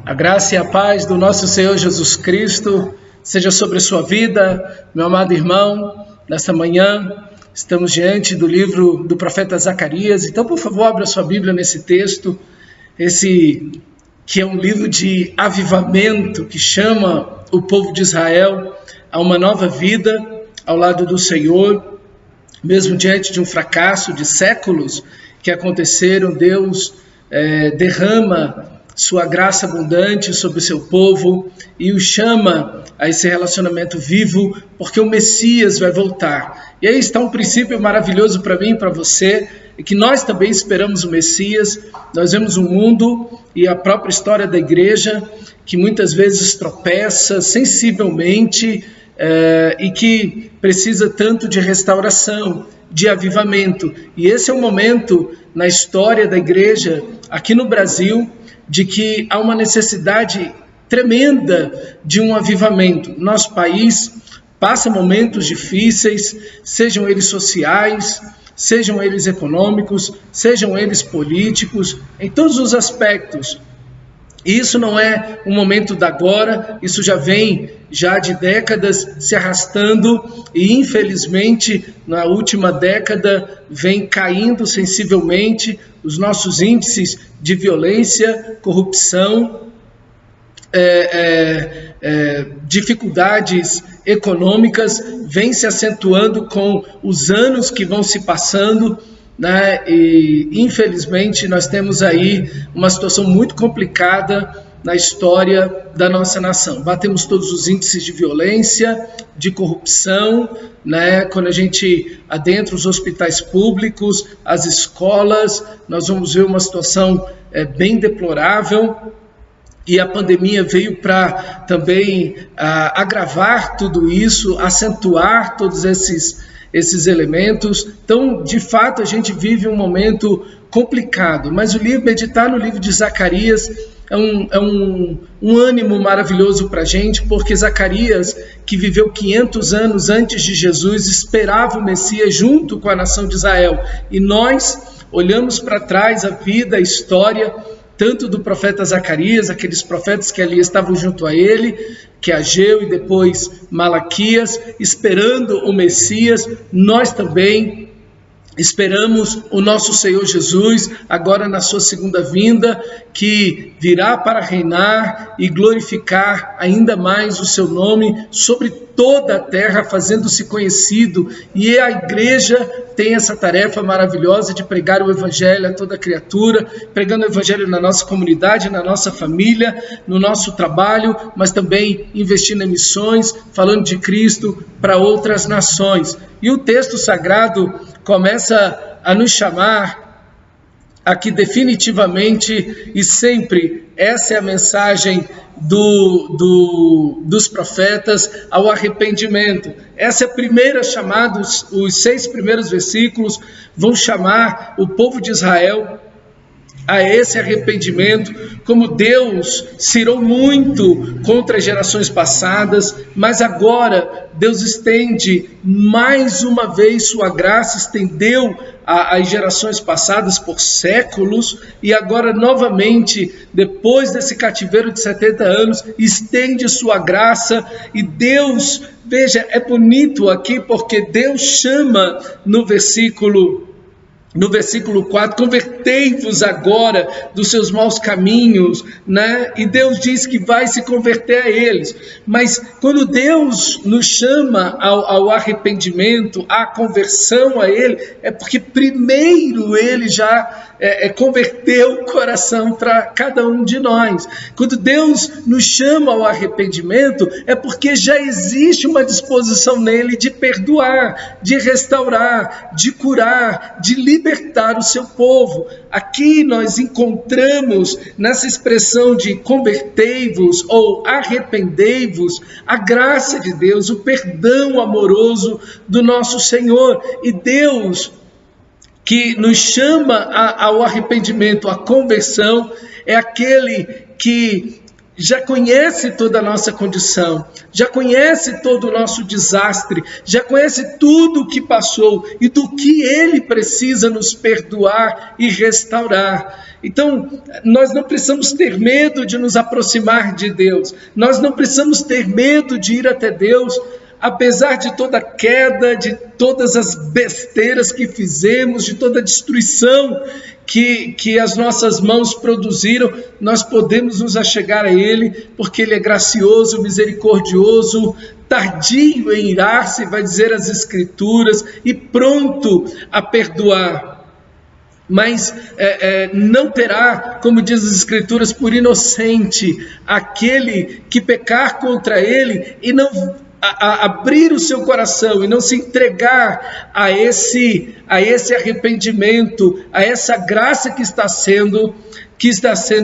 A graça e a paz do nosso Senhor Jesus Cristo seja sobre a sua vida, meu amado irmão. Nesta manhã estamos diante do livro do profeta Zacarias. Então, por favor, abra sua Bíblia nesse texto, esse que é um livro de avivamento que chama o povo de Israel a uma nova vida ao lado do Senhor, mesmo diante de um fracasso de séculos que aconteceram. Deus derrama sua graça abundante sobre o seu povo e o chama a esse relacionamento vivo, porque o Messias vai voltar. E aí está um princípio maravilhoso para mim e para você, e que nós também esperamos o Messias. Nós vemos um mundo e a própria história da igreja que muitas vezes tropeça sensivelmente e que precisa tanto de restauração, de avivamento. E esse é um momento na história da igreja aqui no Brasil de que há uma necessidade tremenda de um avivamento. Nosso país passa momentos difíceis, sejam eles sociais, sejam eles econômicos, sejam eles políticos, em todos os aspectos. E isso não é um momento da agora, isso já vem de décadas se arrastando e infelizmente na última década vem caindo sensivelmente os nossos índices de violência, corrupção, dificuldades econômicas, vem se acentuando com os anos que vão se passando, né? E infelizmente nós temos aí uma situação muito complicada na história da nossa nação. Batemos todos os índices de violência, de corrupção, né? Quando a gente adentra os hospitais públicos, as escolas, nós vamos ver uma situação bem deplorável. E a pandemia veio para também agravar tudo isso, acentuar todos esses elementos. Então, de fato, a gente vive um momento complicado, mas meditar no livro de Zacarias é um ânimo maravilhoso para a gente, porque Zacarias, que viveu 500 anos antes de Jesus, esperava o Messias junto com a nação de Israel. E nós olhamos para trás a vida, a história, tanto do profeta Zacarias, aqueles profetas que ali estavam junto a ele, que é Ageu e depois Malaquias, esperando o Messias. Nós também esperamos o nosso Senhor Jesus, agora na sua segunda vinda, que virá para reinar e glorificar ainda mais o seu nome sobre toda a terra, fazendo-se conhecido. E a igreja tem essa tarefa maravilhosa de pregar o evangelho a toda criatura, pregando o evangelho na nossa comunidade, na nossa família, no nosso trabalho, mas também investindo em missões, falando de Cristo para outras nações. E o texto sagrado começa a nos chamar aqui definitivamente e sempre, essa é a mensagem dos profetas ao arrependimento. Essa é a primeira chamada, os 6 primeiros versículos vão chamar o povo de Israel a esse arrependimento, como Deus se irou muito contra as gerações passadas, mas agora Deus estende mais uma vez sua graça, estendeu às gerações passadas por séculos, e agora novamente, depois desse cativeiro de 70 anos, estende sua graça. E Deus, veja, é bonito aqui porque Deus chama no versículo 4, convertei-vos agora dos seus maus caminhos, né? E Deus diz que vai se converter a eles. Mas quando Deus nos chama ao arrependimento, à conversão a Ele, é porque primeiro Ele já converteu o coração para cada um de nós. Quando Deus nos chama ao arrependimento, é porque já existe uma disposição nele de perdoar, de restaurar, de curar, de libertar o seu povo. Aqui nós encontramos nessa expressão de convertei-vos ou arrependei-vos a graça de Deus, o perdão amoroso do nosso Senhor. E Deus, que nos chama ao arrependimento, à conversão, é aquele que já conhece toda a nossa condição, já conhece todo o nosso desastre, já conhece tudo o que passou e do que Ele precisa nos perdoar e restaurar. Então, nós não precisamos ter medo de nos aproximar de Deus, nós não precisamos ter medo de ir até Deus, apesar de toda a queda, de todas as besteiras que fizemos, de toda a destruição que as nossas mãos produziram, nós podemos nos achegar a Ele, porque Ele é gracioso, misericordioso, tardio em irar-se, vai dizer as Escrituras, e pronto a perdoar. Mas não terá, como diz as Escrituras, por inocente aquele que pecar contra Ele e não abrir o seu coração e não se entregar a esse arrependimento, a essa graça que está sendo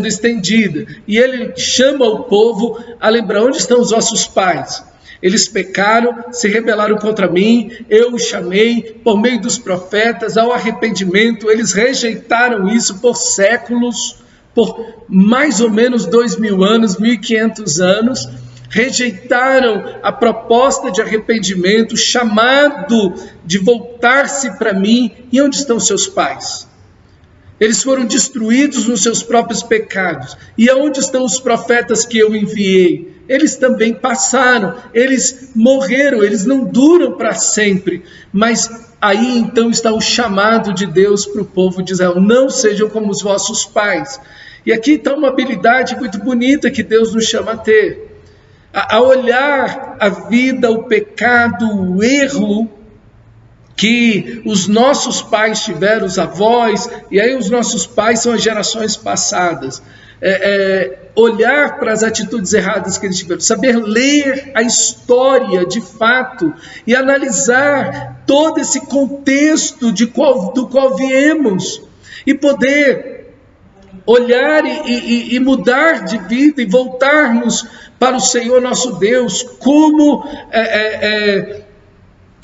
estendida. E Ele chama o povo a lembrar: onde estão os vossos pais? Eles pecaram, se rebelaram contra mim, eu os chamei por meio dos profetas ao arrependimento. Eles rejeitaram isso por séculos, por mais ou menos 2000 anos, 1500 anos, rejeitaram a proposta de arrependimento, o chamado de voltar-se para mim. E onde estão seus pais? Eles foram destruídos nos seus próprios pecados. E aonde estão os profetas que eu enviei? Eles também passaram, eles morreram, eles não duram para sempre. Mas aí então está o chamado de Deus para o povo de Israel: não sejam como os vossos pais. E aqui está uma habilidade muito bonita que Deus nos chama a ter. A olhar a vida, o pecado, o erro que os nossos pais tiveram, os avós, e aí os nossos pais são as gerações passadas. Olhar para as atitudes erradas que eles tiveram, saber ler a história de fato e analisar todo esse contexto do qual viemos e poder olhar e mudar de vida e voltarmos para o Senhor nosso Deus. Como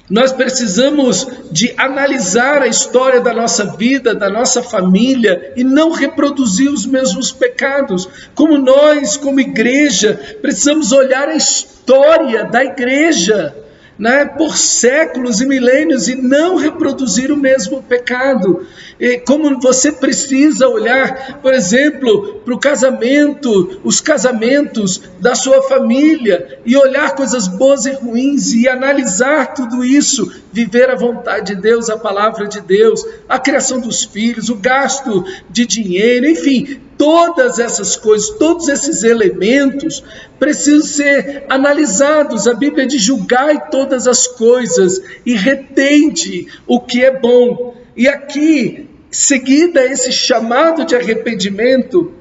nós precisamos de analisar a história da nossa vida, da nossa família, e não reproduzir os mesmos pecados. Como nós, como igreja, precisamos olhar a história da igreja, né, por séculos e milênios, e não reproduzir o mesmo pecado. E como você precisa olhar, por exemplo, para o casamento, os casamentos da sua família, e olhar coisas boas e ruins, e analisar tudo isso, viver a vontade de Deus, a palavra de Deus, a criação dos filhos, o gasto de dinheiro, enfim, todas essas coisas, todos esses elementos precisam ser analisados. A Bíblia diz: julgai todas as coisas e retende o que é bom. E aqui, seguida esse chamado de arrependimento,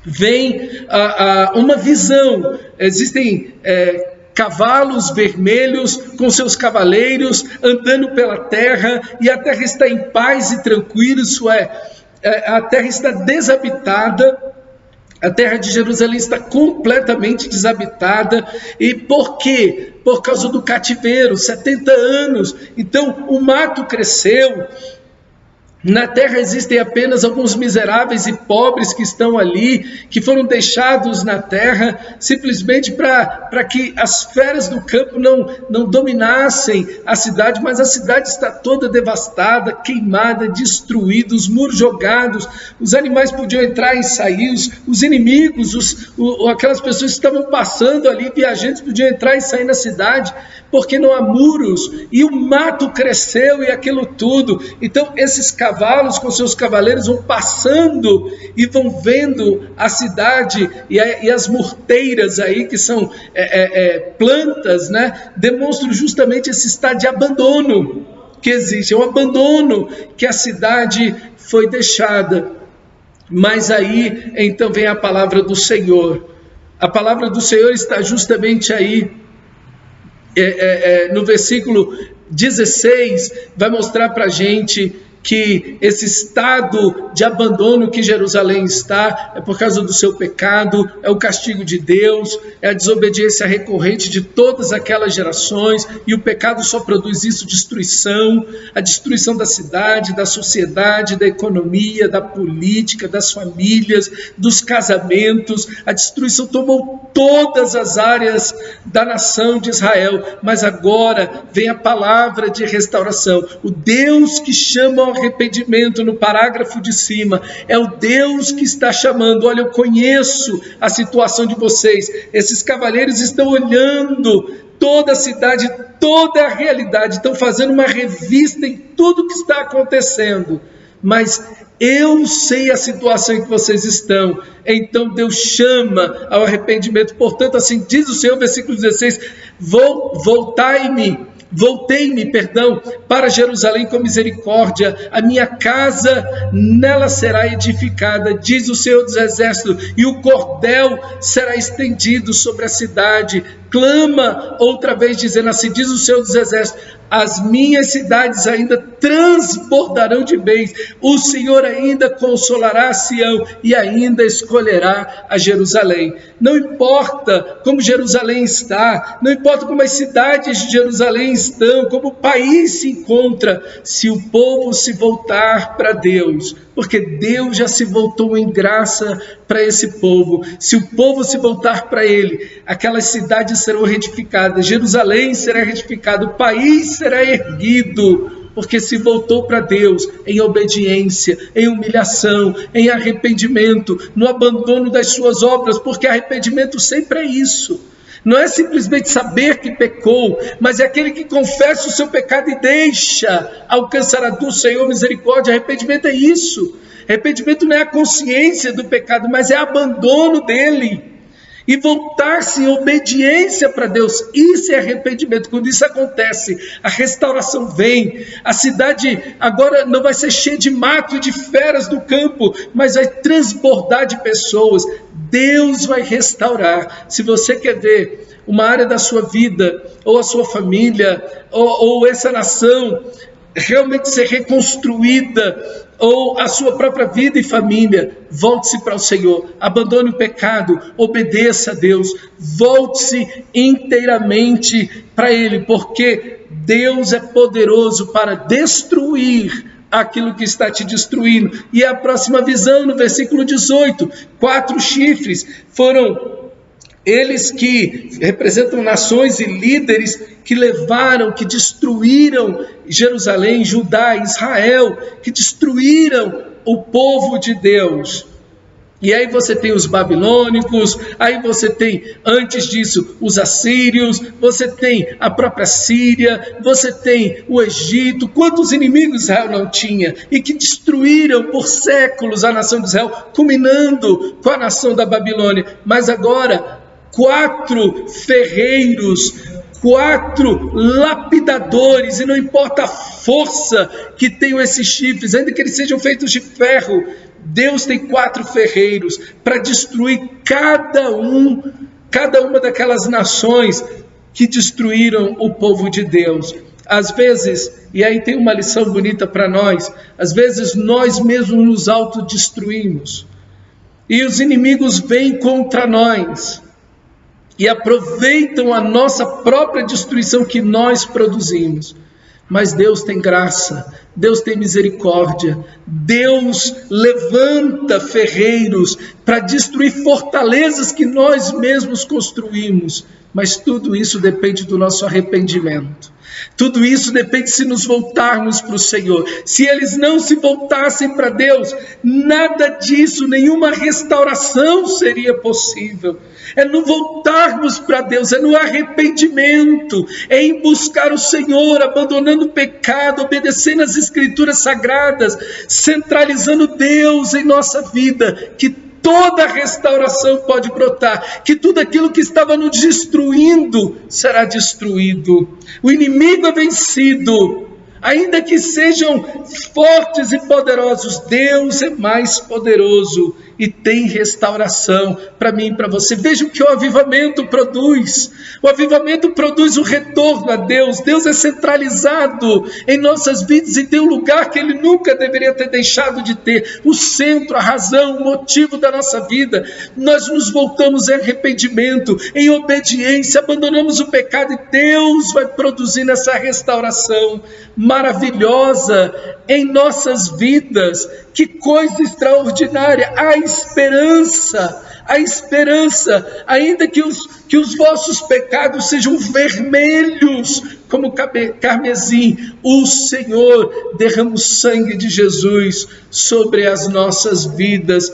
vem uma visão. Existem cavalos vermelhos com seus cavaleiros andando pela terra, e a terra está em paz e tranquila, isso é, a terra está desabitada, a terra de Jerusalém está completamente desabitada. E por quê? Por causa do cativeiro, 70 anos. Então o mato cresceu. Na terra existem apenas alguns miseráveis e pobres que estão ali, que foram deixados na terra simplesmente para que as feras do campo não dominassem a cidade, mas a cidade está toda devastada, queimada, destruída, os muros jogados, os animais podiam entrar e sair, os inimigos, aquelas pessoas que estavam passando ali, viajantes, podiam entrar e sair na cidade, porque não há muros, e o mato cresceu e aquilo tudo. Então esses cavalos com seus cavaleiros vão passando e vão vendo a cidade, e as morteiras aí, que são plantas, né, demonstram justamente esse estado de abandono que existe, é um abandono que a cidade foi deixada. Mas aí então vem a palavra do Senhor. A palavra do Senhor está justamente aí, no versículo 16, vai mostrar para a gente que esse estado de abandono que Jerusalém está é por causa do seu pecado, é o castigo de Deus, é a desobediência recorrente de todas aquelas gerações, e o pecado só produz isso: destruição, a destruição da cidade, da sociedade, da economia, da política, das famílias, dos casamentos. A destruição tomou todas as áreas da nação de Israel, mas agora vem a palavra de restauração. O Deus que chama ao arrependimento no parágrafo de cima é o Deus que está chamando. Olha, eu conheço a situação de vocês. Esses cavaleiros estão olhando toda a cidade, toda a realidade, estão fazendo uma revista em tudo que está acontecendo, mas eu sei a situação em que vocês estão. Então Deus chama ao arrependimento. Portanto, assim diz o Senhor, versículo 16, voltei-me, para Jerusalém com misericórdia, a minha casa nela será edificada, diz o Senhor dos Exércitos, e o cordel será estendido sobre a cidade. Clama outra vez, dizendo assim, diz o Senhor dos Exércitos, as minhas cidades ainda transbordarão de bens, o Senhor ainda consolará a Sião e ainda escolherá a Jerusalém. Não importa como Jerusalém está, não importa como as cidades de Jerusalém estão, como o país se encontra, se o povo se voltar para Deus, porque Deus já se voltou em graça para esse povo. Se o povo se voltar para Ele, aquelas cidades serão reedificadas, Jerusalém será reedificada, o país será erguido, porque se voltou para Deus em obediência, em humilhação, em arrependimento, no abandono das suas obras, porque arrependimento sempre é isso. Não é simplesmente saber que pecou, mas é aquele que confessa o seu pecado e deixa alcançar do Senhor misericórdia. Arrependimento é isso. Arrependimento não é a consciência do pecado, mas é abandono dele. E voltar-se em obediência para Deus, isso é arrependimento. Quando isso acontece, a restauração vem. A cidade agora não vai ser cheia de mato e de feras do campo, mas vai transbordar de pessoas. Deus vai restaurar. Se você quer ver uma área da sua vida, ou a sua família, ou essa nação realmente ser reconstruída, ou a sua própria vida e família, volte-se para o Senhor, abandone o pecado, obedeça a Deus, volte-se inteiramente para Ele, porque Deus é poderoso para destruir aquilo que está te destruindo. E a próxima visão, no versículo 18, 4 chifres foram eles que representam nações e líderes que levaram, que destruíram Jerusalém, Judá, Israel, que destruíram o povo de Deus. E aí você tem os babilônicos, aí você tem, antes disso, os assírios, você tem a própria Síria, você tem o Egito. Quantos inimigos Israel não tinha? E que destruíram por séculos a nação de Israel, culminando com a nação da Babilônia. Mas agora, 4 ferreiros, 4 lapidadores, e não importa a força que tenham esses chifres, ainda que eles sejam feitos de ferro, Deus tem 4 ferreiros para destruir cada uma daquelas nações que destruíram o povo de Deus. Às vezes, e aí tem uma lição bonita para nós, às vezes nós mesmos nos autodestruímos, e os inimigos vêm contra nós, e aproveitam a nossa própria destruição que nós produzimos. Mas Deus tem graça, Deus tem misericórdia, Deus levanta ferreiros para destruir fortalezas que nós mesmos construímos. Mas tudo isso depende do nosso arrependimento. Tudo isso depende se nos voltarmos para o Senhor. Se eles não se voltassem para Deus, nada disso, nenhuma restauração seria possível. É no voltarmos para Deus, é no arrependimento, é em buscar o Senhor, abandonando o pecado, obedecendo as Escrituras Sagradas, centralizando Deus em nossa vida, que toda restauração pode brotar, que tudo aquilo que estava nos destruindo será destruído. O inimigo é vencido, ainda que sejam fortes e poderosos, Deus é mais poderoso e tem restauração para mim e para você. Veja o que o avivamento produz. O avivamento produz o retorno a Deus. Deus é centralizado em nossas vidas e tem um lugar que Ele nunca deveria ter deixado de ter. O centro, a razão, o motivo da nossa vida. Nós nos voltamos em arrependimento, em obediência, abandonamos o pecado e Deus vai produzindo essa restauração maravilhosa em nossas vidas. Que coisa extraordinária! Há esperança, a esperança, ainda que os vossos pecados sejam vermelhos como carmesim, o Senhor derrama o sangue de Jesus sobre as nossas vidas.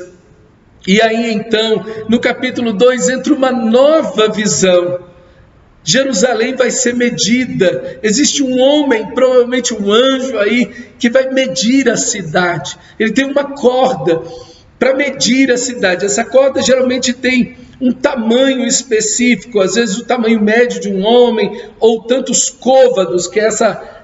E aí então, no capítulo 2, entra uma nova visão. Jerusalém vai ser medida. Existe um homem, provavelmente um anjo aí, que vai medir a cidade. Ele tem uma corda para medir a cidade. Essa corda geralmente tem um tamanho específico, às vezes o tamanho médio de um homem, ou tantos côvados, que é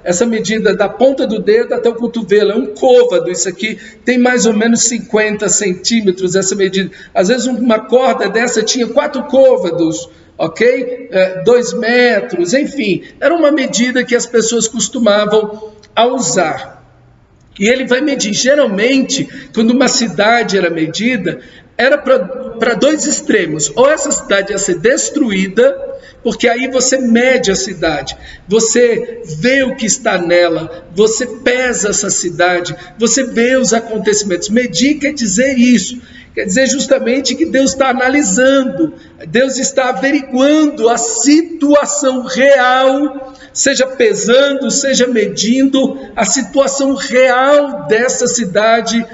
essa medida da ponta do dedo até o cotovelo, é um côvado. Isso aqui tem mais ou menos 50 centímetros, essa medida. Às vezes uma corda dessa tinha 4 côvados, ok? 2 metros, enfim, era uma medida que as pessoas costumavam usar. E ele vai medir, geralmente, quando uma cidade era medida, era para 2 extremos. Ou essa cidade ia ser destruída, porque aí você mede a cidade, você vê o que está nela, você pesa essa cidade, você vê os acontecimentos. Medir quer dizer isso, quer dizer justamente que Deus está analisando, Deus está averiguando a situação real, seja pesando, seja medindo a situação real dessa cidade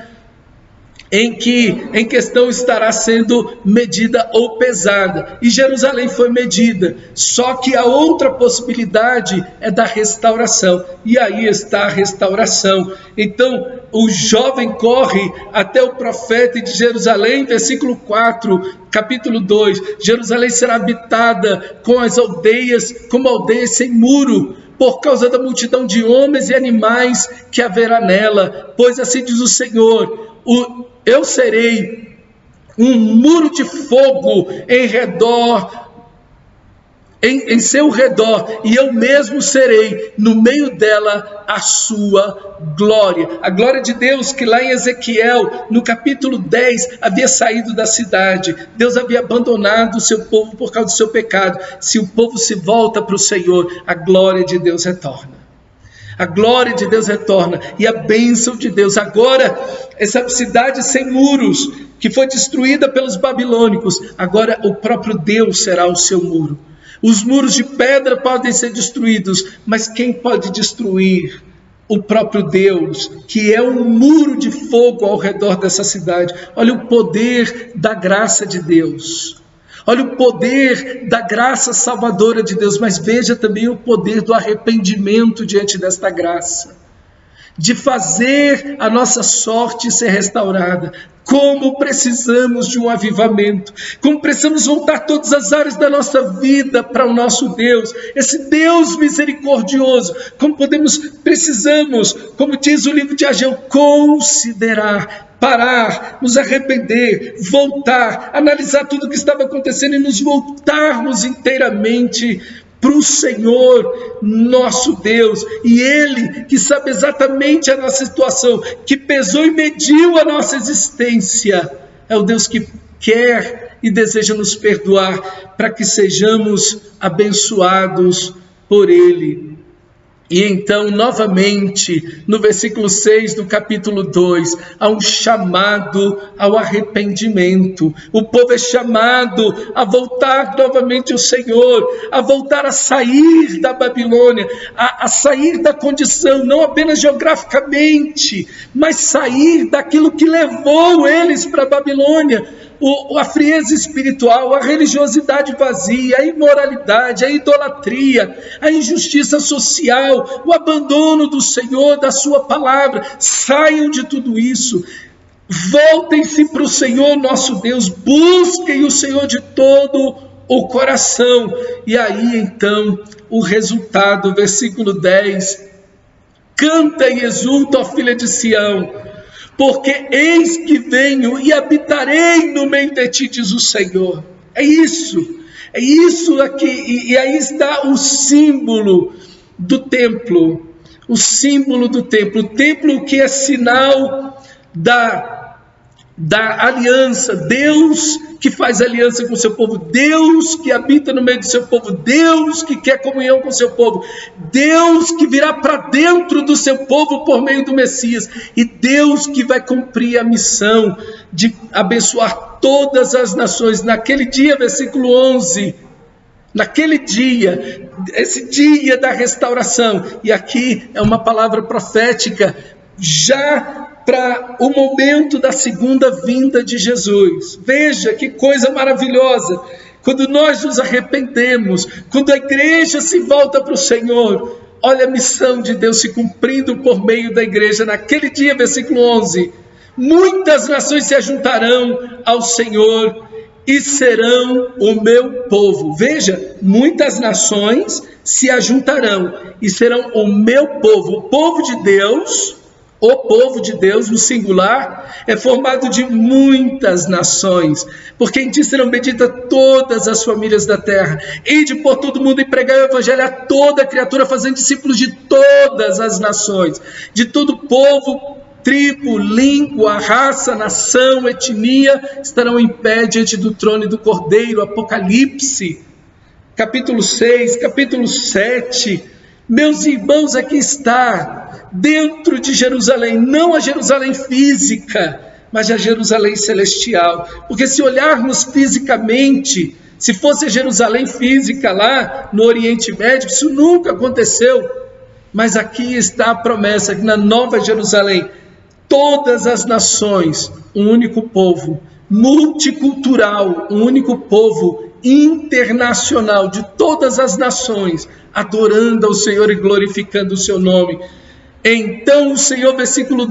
em que em questão estará sendo medida ou pesada. E Jerusalém foi medida, só que a outra possibilidade é da restauração, e aí está a restauração. Então o jovem corre até o profeta de Jerusalém, versículo 4, capítulo 2, Jerusalém será habitada com as aldeias, como aldeias sem muro, por causa da multidão de homens e animais que haverá nela, pois assim diz o Senhor, eu serei um muro de fogo em seu redor, e eu mesmo serei no meio dela a sua glória. A glória de Deus que lá em Ezequiel, no capítulo 10, havia saído da cidade. Deus havia abandonado o seu povo por causa do seu pecado. Se o povo se volta para o Senhor, a glória de Deus retorna. A glória de Deus retorna e a bênção de Deus. Agora, essa cidade sem muros, que foi destruída pelos babilônicos, agora o próprio Deus será o seu muro. Os muros de pedra podem ser destruídos, mas quem pode destruir? O próprio Deus, que é um muro de fogo ao redor dessa cidade. Olha o poder da graça de Deus. Olha o poder da graça salvadora de Deus, mas veja também o poder do arrependimento diante desta graça, de fazer a nossa sorte ser restaurada. Como precisamos de um avivamento, como precisamos voltar todas as áreas da nossa vida para o nosso Deus, esse Deus misericordioso. Como precisamos, como diz o livro de Ageu, considerar, parar, nos arrepender, voltar, analisar tudo o que estava acontecendo e nos voltarmos inteiramente para o Senhor, nosso Deus. E Ele, que sabe exatamente a nossa situação, que pesou e mediu a nossa existência, é o Deus que quer e deseja nos perdoar, para que sejamos abençoados por Ele. E então, novamente, no versículo 6 do capítulo 2, há um chamado ao arrependimento. O povo é chamado a voltar novamente ao Senhor, a voltar a sair da Babilônia, a sair da condição, não apenas geograficamente, mas sair daquilo que levou eles para a Babilônia. A frieza espiritual, a religiosidade vazia, a imoralidade, a idolatria, a injustiça social, o abandono do Senhor, da sua palavra. Saiam de tudo isso, voltem-se para o Senhor nosso Deus, busquem o Senhor de todo o coração. E aí então o resultado, versículo 10, canta e exulta, ó filha de Sião, porque eis que venho e habitarei no meio de ti, diz o Senhor. É isso aqui, e aí está o símbolo do templo, o templo que é sinal da aliança, Deus que faz aliança com o seu povo, Deus que habita no meio do seu povo, Deus que quer comunhão com o seu povo, Deus que virá para dentro do seu povo por meio do Messias, e Deus que vai cumprir a missão de abençoar todas as nações. Naquele dia, versículo 11, naquele dia, esse dia da restauração, e aqui é uma palavra profética, já para o momento da segunda vinda de Jesus. Veja que coisa maravilhosa, quando nós nos arrependemos, quando a igreja se volta para o Senhor, olha a missão de Deus se cumprindo por meio da igreja. Naquele dia, versículo 11, muitas nações se ajuntarão ao Senhor e serão o meu povo. Veja, muitas nações se ajuntarão e serão o meu povo. O povo de Deus, o povo de Deus, no singular, é formado de muitas nações, porque em ti serão benditas todas as famílias da terra. Ide por todo mundo e pregai o evangelho a toda criatura, fazendo discípulos de todas as nações, de todo povo, tribo, língua, raça, nação, etnia, estarão em pé diante do trono e do Cordeiro. Apocalipse, capítulo 6, capítulo 7. Meus irmãos, aqui está, dentro de Jerusalém, não a Jerusalém física, mas a Jerusalém celestial. Porque se olharmos fisicamente, se fosse a Jerusalém física lá no Oriente Médio, isso nunca aconteceu. Mas aqui está a promessa, que na Nova Jerusalém, todas as nações, um único povo, multicultural, um único povo, internacional, de todas as nações, adorando ao Senhor e glorificando o seu nome. Então o Senhor, versículo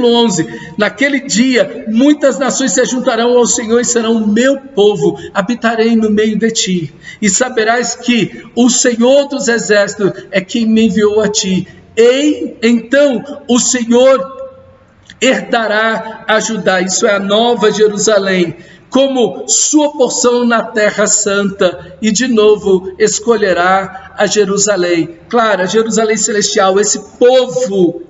11, naquele dia muitas nações se juntarão ao Senhor e serão o meu povo, habitarei no meio de ti, e saberás que o Senhor dos exércitos é quem me enviou a ti. Então o Senhor herdará a Judá, isso é a Nova Jerusalém, como sua porção na terra santa, e de novo escolherá a Jerusalém. Claro, a Jerusalém celestial, esse povo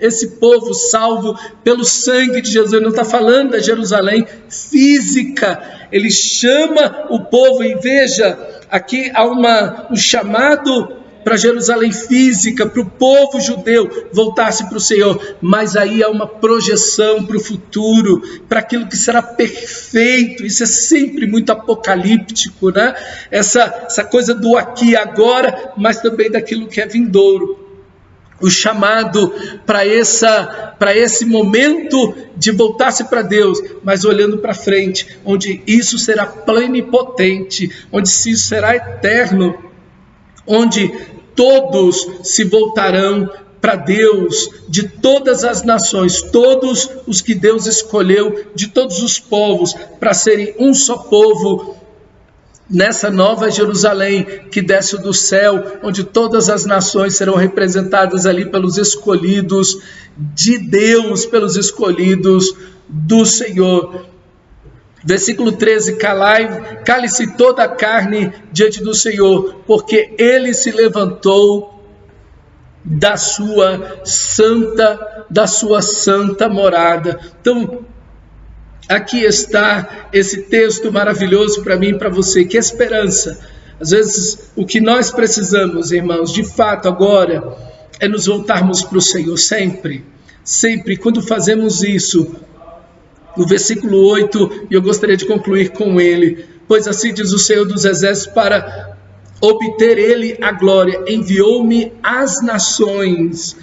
salvo pelo sangue de Jesus. Ele não está falando da Jerusalém física, ele chama o povo, e veja, aqui há um chamado para Jerusalém física, para o povo judeu voltar-se para o Senhor, mas aí há uma projeção para o futuro, para aquilo que será perfeito. Isso é sempre muito apocalíptico, né? Essa coisa do aqui e agora, mas também daquilo que é vindouro. O chamado para esse momento de voltar-se para Deus, mas olhando para frente, onde isso será plenipotente, onde isso será eterno, onde todos se voltarão para Deus, de todas as nações, todos os que Deus escolheu, de todos os povos, para serem um só povo, nessa nova Jerusalém que desce do céu, onde todas as nações serão representadas ali pelos escolhidos de Deus, pelos escolhidos do Senhor. Versículo 13, cale-se toda a carne diante do Senhor, porque Ele se levantou da sua santa morada. Então, aqui está esse texto maravilhoso para mim e para você. Que esperança! Às vezes, o que nós precisamos, irmãos, de fato agora, é nos voltarmos para o Senhor sempre. Sempre, quando fazemos isso, no versículo 8, e eu gostaria de concluir com ele: pois assim diz o Senhor dos exércitos, para obter ele a glória, enviou-me às nações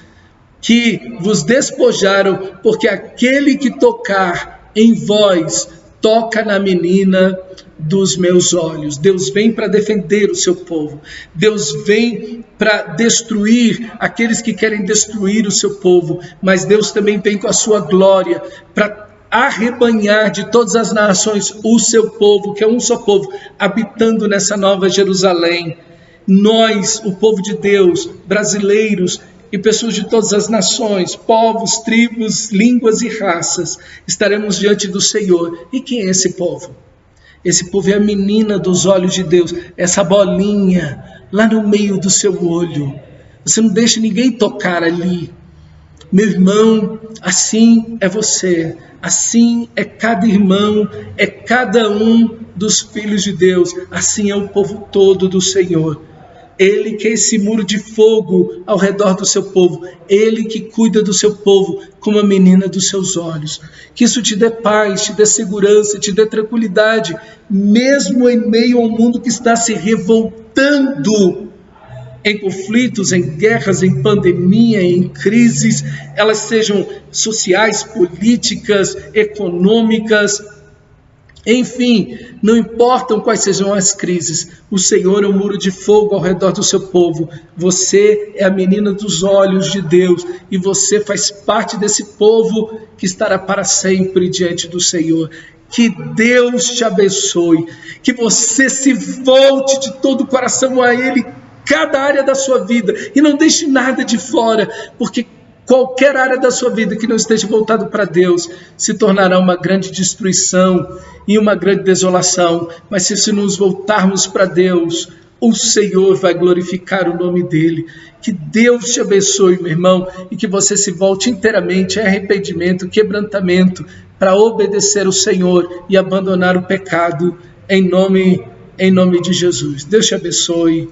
que vos despojaram, porque aquele que tocar em vós, toca na menina dos meus olhos. Deus vem para defender o seu povo. Deus vem para destruir aqueles que querem destruir o seu povo, mas Deus também vem com a sua glória para arrebanhar de todas as nações o seu povo, que é um só povo, habitando nessa nova Jerusalém. Nós, o povo de Deus, brasileiros e pessoas de todas as nações, povos, tribos, línguas e raças, estaremos diante do Senhor. E quem é esse povo? Esse povo é a menina dos olhos de Deus, essa bolinha lá no meio do seu olho. Você não deixa ninguém tocar ali. Meu irmão, assim é você. Assim é cada irmão, é cada um dos filhos de Deus, assim é o povo todo do Senhor. Ele que é esse muro de fogo ao redor do seu povo, Ele que cuida do seu povo como a menina dos seus olhos. Que isso te dê paz, te dê segurança, te dê tranquilidade, mesmo em meio ao mundo que está se revoltando em conflitos, em guerras, em pandemia, em crises, elas sejam sociais, políticas, econômicas, enfim, não importam quais sejam as crises, o Senhor é um muro de fogo ao redor do seu povo. Você é a menina dos olhos de Deus e você faz parte desse povo que estará para sempre diante do Senhor. Que Deus te abençoe, que você se volte de todo o coração a Ele, cada área da sua vida, e não deixe nada de fora, porque qualquer área da sua vida que não esteja voltado para Deus se tornará uma grande destruição e uma grande desolação. Mas se nos voltarmos para Deus, o Senhor vai glorificar o nome dEle. Que Deus te abençoe, meu irmão, e que você se volte inteiramente a arrependimento, quebrantamento, para obedecer ao Senhor e abandonar o pecado em nome de Jesus. Deus te abençoe.